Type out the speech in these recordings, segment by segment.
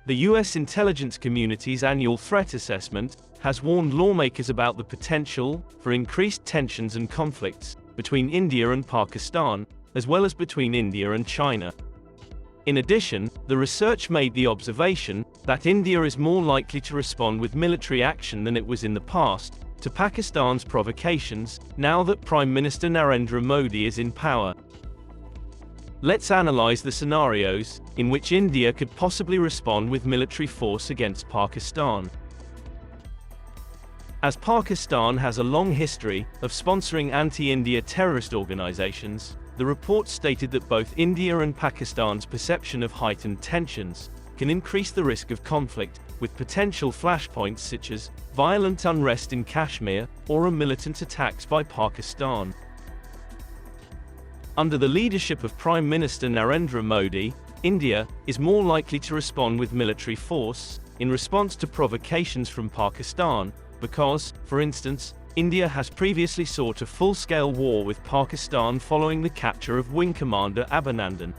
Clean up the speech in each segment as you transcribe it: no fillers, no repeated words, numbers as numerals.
The US intelligence community's annual threat assessment has warned lawmakers about the potential for increased tensions and conflicts between India and Pakistan, as well as between India and China. In addition, the research made the observation that India is more likely to respond with military action than it was in the past to Pakistan's provocations, now that Prime Minister Narendra Modi is in power. Let's analyze the scenarios in which India could possibly respond with military force against Pakistan. As Pakistan has a long history of sponsoring anti-India terrorist organizations, the report stated that both India and Pakistan's perception of heightened tensions can increase the risk of conflict, with potential flashpoints such as violent unrest in Kashmir or a militant attacks by Pakistan. Under the leadership of Prime Minister Narendra Modi, India is more likely to respond with military force in response to provocations from Pakistan, because, for instance, India has previously sought a full-scale war with Pakistan following the capture of Wing Commander Abhinandan.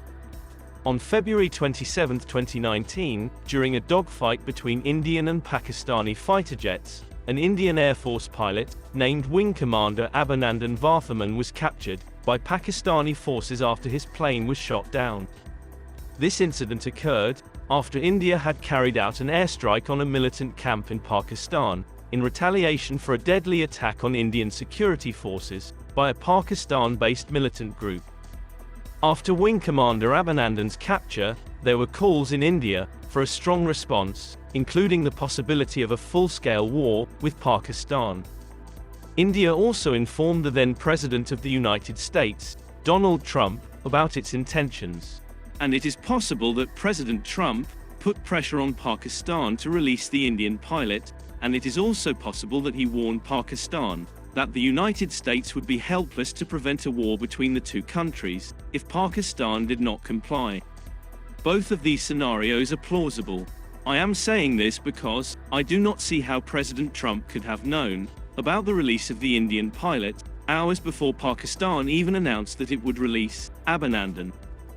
On February 27, 2019, during a dogfight between Indian and Pakistani fighter jets, an Indian Air Force pilot, named Wing Commander Abhinandan Varthaman, was captured by Pakistani forces after his plane was shot down. This incident occurred after India had carried out an airstrike on a militant camp in Pakistan, in retaliation for a deadly attack on Indian security forces by a Pakistan-based militant group. After Wing Commander Abhinandan's capture, there were calls in India for a strong response, including the possibility of a full-scale war with Pakistan. India also informed the then President of the United States, Donald Trump, about its intentions. And it is possible that President Trump put pressure on Pakistan to release the Indian pilot, and it is also possible that he warned Pakistan that the United States would be helpless to prevent a war between the two countries if Pakistan did not comply. Both of these scenarios are plausible. I am saying this because I do not see how President Trump could have known about the release of the Indian pilot hours before Pakistan even announced that it would release Abhinandan.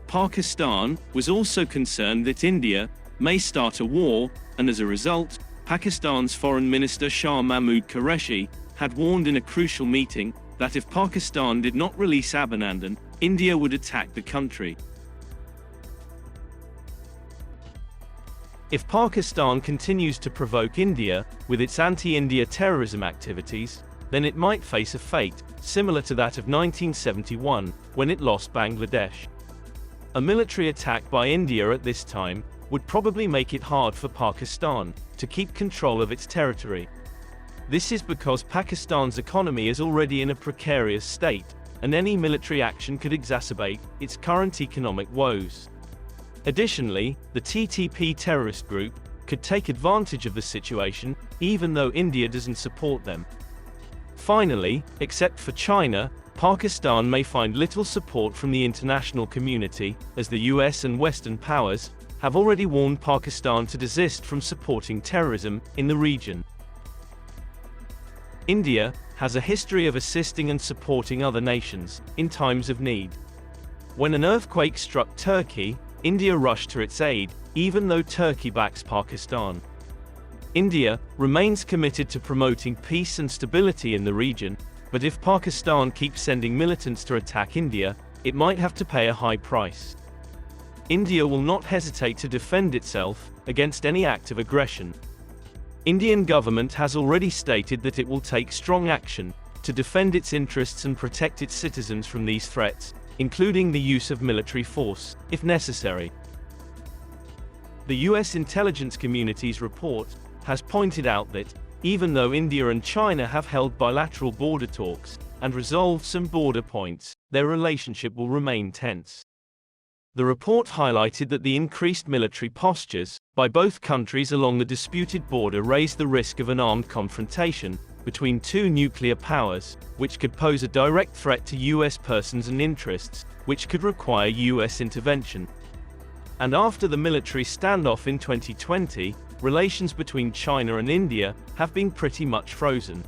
Pakistan was also concerned that India may start a war, and as a result, Pakistan's Foreign Minister Shah Mahmood Qureshi had warned in a crucial meeting that if Pakistan did not release Abhinandan, India would attack the country. If Pakistan continues to provoke India with its anti-India terrorism activities, then it might face a fate similar to that of 1971, when it lost Bangladesh. A military attack by India at this time would probably make it hard for Pakistan to keep control of its territory. This is because Pakistan's economy is already in a precarious state, and any military action could exacerbate its current economic woes. Additionally, the TTP terrorist group could take advantage of the situation, even though India doesn't support them. Finally, except for China, Pakistan may find little support from the international community, as the US and Western powers have already warned Pakistan to desist from supporting terrorism in the region. India has a history of assisting and supporting other nations in times of need. When an earthquake struck Turkey, India rushed to its aid, even though Turkey backs Pakistan. India remains committed to promoting peace and stability in the region, but if Pakistan keeps sending militants to attack India, it might have to pay a high price. India will not hesitate to defend itself against any act of aggression. Indian government has already stated that it will take strong action to defend its interests and protect its citizens from these threats, including the use of military force, if necessary. The US intelligence community's report has pointed out that, even though India and China have held bilateral border talks and resolved some border points, their relationship will remain tense. The report highlighted that the increased military postures by both countries along the disputed border raised the risk of an armed confrontation between two nuclear powers, which could pose a direct threat to US persons and interests, which could require US intervention. And after the military standoff in 2020, relations between China and India have been pretty much frozen.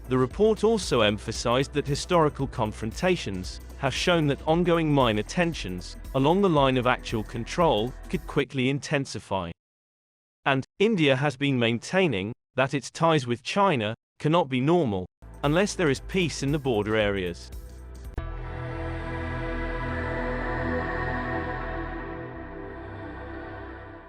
The report also emphasized that historical confrontations have shown that ongoing minor tensions along the line of actual control could quickly intensify. India has been maintaining that its ties with China cannot be normal unless there is peace in the border areas.